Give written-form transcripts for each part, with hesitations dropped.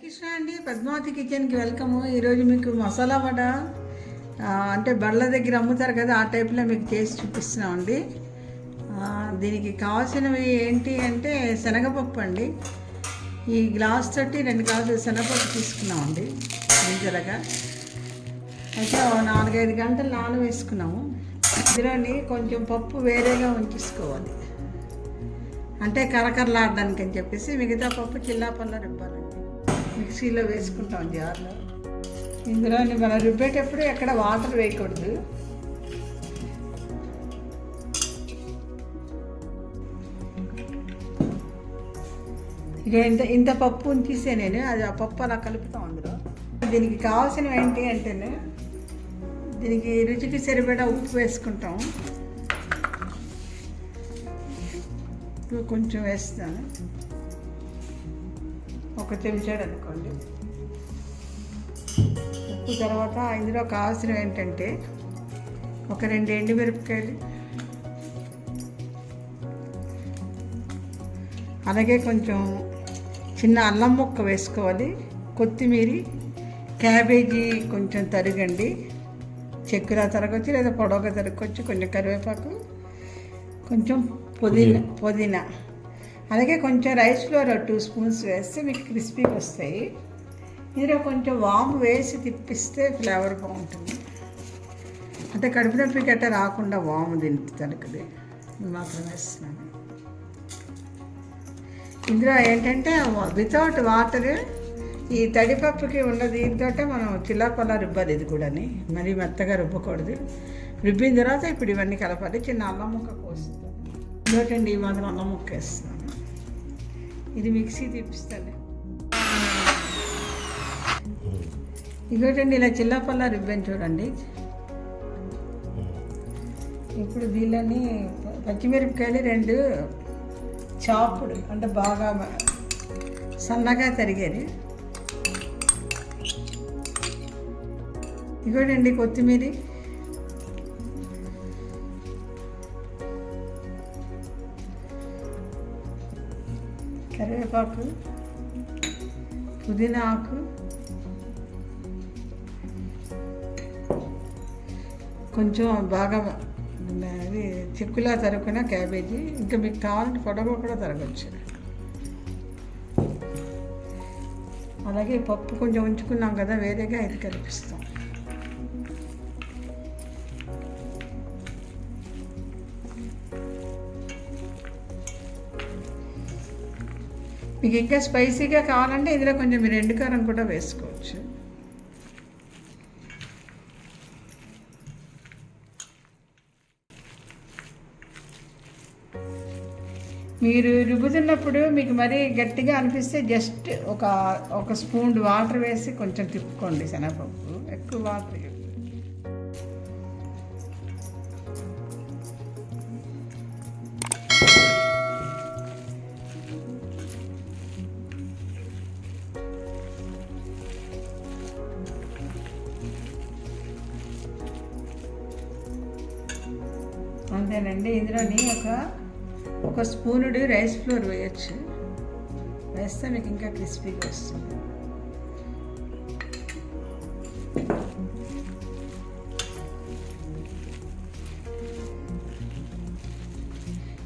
కృష్ణ అండి, పద్మావతి కిచెన్కి వెల్కమ్. ఈరోజు మీకు మసాలా వడ అంటే బళ్ళ దగ్గర అమ్ముతారు కదా, ఆ టైప్లో మీకు చేసి చూపిస్తున్నామండి. దీనికి కావాల్సినవి ఏంటి అంటే శనగపప్పు అండి. ఈ గ్లాస్ తోటి 2 గ్లాసులు శనగపప్పు తీసుకున్నామండి గింజలుగా. అయితే 4-5 గంటలు నానవేసుకున్నాము. ఇందులోని కొంచెం పప్పు వేరేగా ఉంచేసుకోవాలి, అంటే కరకరలాడడానికి అని చెప్పేసి. మిగతా పప్పు చిల్లాపల్లా రుబ్బాలండి, మిక్సీలో వేసుకుంటాం జార్లో. ఇందులో మనం రుబ్బేటప్పుడు ఎక్కడ వాటర్ వేయకూడదు. ఇక ఇంత పప్పు ఉంచేసే నేను అది ఆ పప్పు అలా కలుపుతాం అందులో. దీనికి కావాల్సినవి ఏంటి అంటే, దీనికి రుచికి సరిపడా ఉప్పు వేసుకుంటాం. కొంచెం వేస్తాను, 1 చెంచాడు అనుకోండి ఉప్పు. తర్వాత ఇందులో కావాల్సినవి ఏంటంటే 2 ఎండుమిరపకాయలు, అలాగే కొంచెం చిన్న అల్లం ముక్క వేసుకోవాలి, కొత్తిమీర, క్యాబేజీ కొంచెం తరగండి, చెక్కులా తరగొచ్చు లేదా పొడవుగా తరగొచ్చు, కొంచెం కరివేపాకు, కొంచెం పుదీనా, అలాగే కొంచెం రైస్ ఫ్లోర్ 2 స్పూన్స్ వేస్తే మీకు క్రిస్పీగా వస్తాయి. ఇందులో కొంచెం వాము వేసి తిప్పిస్తే ఫ్లేవర్ బాగుంటుంది. అంటే కడుపు నొప్పి గట్ట రాకుండా వాము దీనికి తనకది మాత్రం వేస్తున్నాను. ఇందులో ఏంటంటే వితౌట్ వాటర్, ఈ తడిపప్పుకి ఉన్న దీంతో మనం చిల్లాపల్లా రుబ్బాలి. ఇది కూడా మరీ మెత్తగా రుబ్బకూడదు. రుబ్బిన తర్వాత ఇప్పుడు ఇవన్నీ కలపాలి. చిన్న అల్లం ముక్క కోస్తాను, ఇంకోటండి ఈ మాత్రం అల్లం ముక్క వేస్తున్నాను. ఇది మిక్సీ తిప్పిస్తాను. ఇంకోటండి ఇలా చిల్లాపల్లా రుబ్బాను చూడండి. ఇప్పుడు దీనిలోని పచ్చిమిరపకాయలు 2 చాపుడు, అంటే బాగా సన్నగా తరిగేది. ఇంకోటండి కొత్తిమీర, కరివేపాకు, పుదీనా ఆకు, కొంచెం బాగా అది చెక్కులా తరుక్కున్న క్యాబేజీ, ఇంకా మీకు కావాలంటే పొడవు కూడా తరగచ్చు. అలాగే పప్పు కొంచెం ఉంచుకున్నాం కదా వేరేగా, ఇది కనిపిస్తాం. మీకు ఇంకా స్పైసీగా కావాలంటే ఇందులో కొంచెం మీరు ఎండుకారం కూడా వేసుకోవచ్చు. మీరు రుబ్బుతున్నప్పుడు మీకు మరీ గట్టిగా అనిపిస్తే జస్ట్ ఒక స్పూన్ వాటర్ వేసి కొంచెం తిప్పుకోండి శనగపప్పు. ఎక్కువ వాటర్ అంతేనండి. ఇందులోని ఒక స్పూనుడు రైస్ ఫ్లోర్ వేయచ్చు, వేస్తే మీకు ఇంకా క్రిస్పీగా వస్తుంది.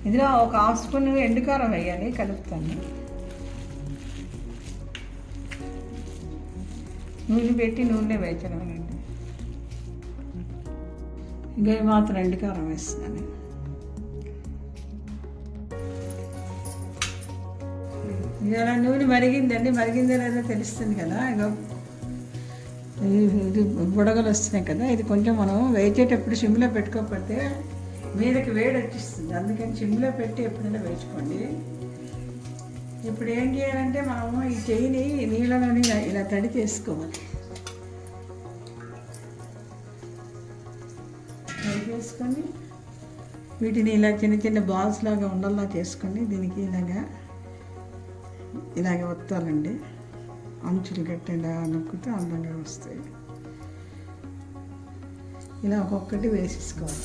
ఇందులో 1/2 స్పూన్ ఎండుకారం వేయాలి, కలుపుతాను. నూనె పెట్టి నూనె వేయించడం. ఇంకా మాత్రం ఎండుకారం వేస్తున్నాను. ఇలా నూనె మరిగిందండి, మరిగిందో లేదో తెలుస్తుంది కదా. ఇది బుడగలు వస్తున్నాయి కదా, ఇది కొంచెం మనం వేచేటప్పుడు సిమ్లో పెట్టుకోకపోతే మీదకి వేడి వచ్చేస్తుంది. అందుకని సిమ్లో పెట్టి ఎప్పుడైనా వేసుకోండి. ఇప్పుడు ఏం చేయాలంటే మనము ఈ చెయ్యిని నీళ్ళలోని ఇలా తడి చేసుకోవాలి. తడి చేసుకొని వీటిని ఇలా చిన్న చిన్న బాల్స్ లాగా ఉండల్లా చేసుకొని దీనికి ఇలాగ వత్తాలండి. అంచులు గట్టిగా నొక్కితే అందంగా వస్తాయి. ఇలా ఒక్కొక్కటి వేసేసుకోవాలి.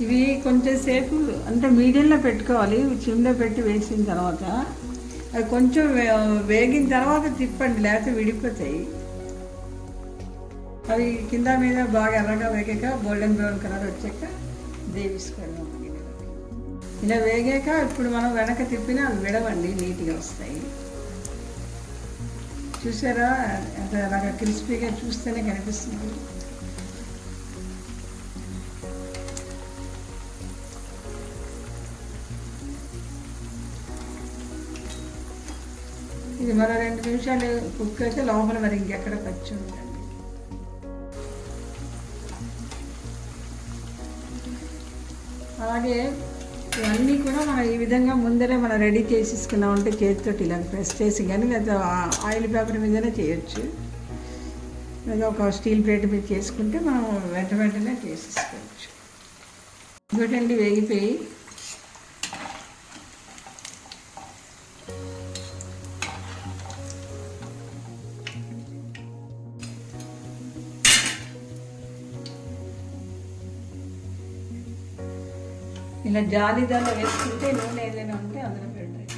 ఇవి కొంచెం సేపు అంటే మీడియంలో పెట్టుకోవాలి. సిమ్లో పెట్టి వేసిన తర్వాత అవి కొంచెం వేగిన తర్వాత తిప్పండి, లేకపోతే విడిపోతాయి. అవి కింద మీద బాగా ఎర్రగా వేగాక గోల్డెన్ బ్రౌన్ కలర్ వచ్చాక దేవిసుకోవడం. ఇలా వేగాక ఇప్పుడు మనం వెనక తిప్పినా అవి విడవండి, నీట్గా వస్తాయి. చూసారా ఎంత అలాగా క్రిస్పీగా చూస్తేనే కనిపిస్తుంది. ఇది మరో 2 నిమిషాలు కుక్ అయితే లోపల మరి ఇంకెక్కడ పచ్చి ఉంటుంది. అలాగే ఇవన్నీ కూడా మనం ఈ విధంగా ముందరే మనం రెడీ చేసేసుకున్నామంటే చేతితోటి ఇలా ప్రెస్ చేసి కానీ లేదా ఆయిల్ పేపర్ మీదనే చేయొచ్చు, లేదా ఒక స్టీల్ ప్లేట్ మీద చేసుకుంటే మనం వెంటనే చేసేసుకోవచ్చు. ఇంకోటండి వేగిపోయి ఇలా జాలిదాలో వేసుకుంటే నూనె ఏదైనా ఉంటే అందులో పెట్టండి.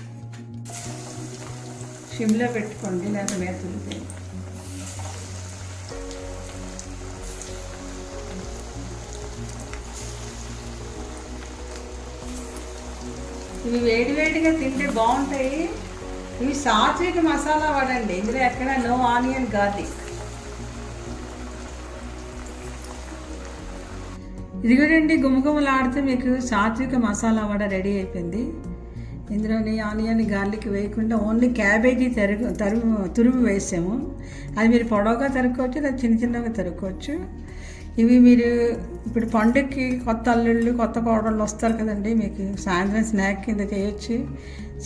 సిమ్లో పెట్టుకోండి, లేదా మేతులుతే. ఇవి వేడివేడిగా తింటే బాగుంటాయి. ఇవి సాత్విక మసాలా వాడండి, ఇందులో ఎక్కడ నో ఆనియన్ గార్లిక్. ఇదిగోనండి గుమగుమలాడితే మీకు సాత్విక మసాలా వడ రెడీ అయిపోయింది. ఇందులోని ఆనియన్ గార్లిక్ వేయకుండా ఓన్లీ క్యాబేజీ తురుము వేసాము. అది మీరు పొడవుగా తరుక్కోవచ్చు, లేదా చిన్నగా తరుక్కోవచ్చు. ఇవి మీరు ఇప్పుడు పండుగకి కొత్త అల్లుళ్ళు కొత్త కోడళ్ళు వస్తారు కదండి, మీకు సాయంత్రం స్నాక్ కింద చేయొచ్చు.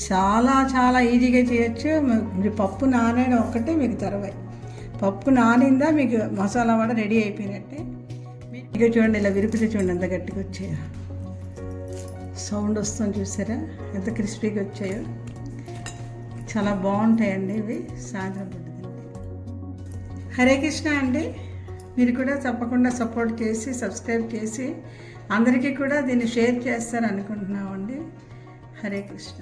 చాలా ఈజీగా చేయొచ్చు. మీరు పప్పు నానేయడం ఒక్కటే మీకు తర్వాయి. పప్పు నానిందా మీకు మసాలా వడ రెడీ అయిపోయినట్టే. ఇక చూడండి, ఇలా విరిపితే చూడండి ఎంత గట్టిగా వచ్చాయో, సౌండ్ వస్తుంది చూసారా, ఎంత క్రిస్పీగా వచ్చాయో. చాలా బాగుంటాయండి ఇవి సాయంత్రం పూట. హరే కృష్ణ అండి. మీరు కూడా తప్పకుండా సపోర్ట్ చేసి సబ్స్క్రైబ్ చేసి అందరికీ కూడా దీన్ని షేర్ చేస్తారనుకుంటున్నామండి. హరే కృష్ణ.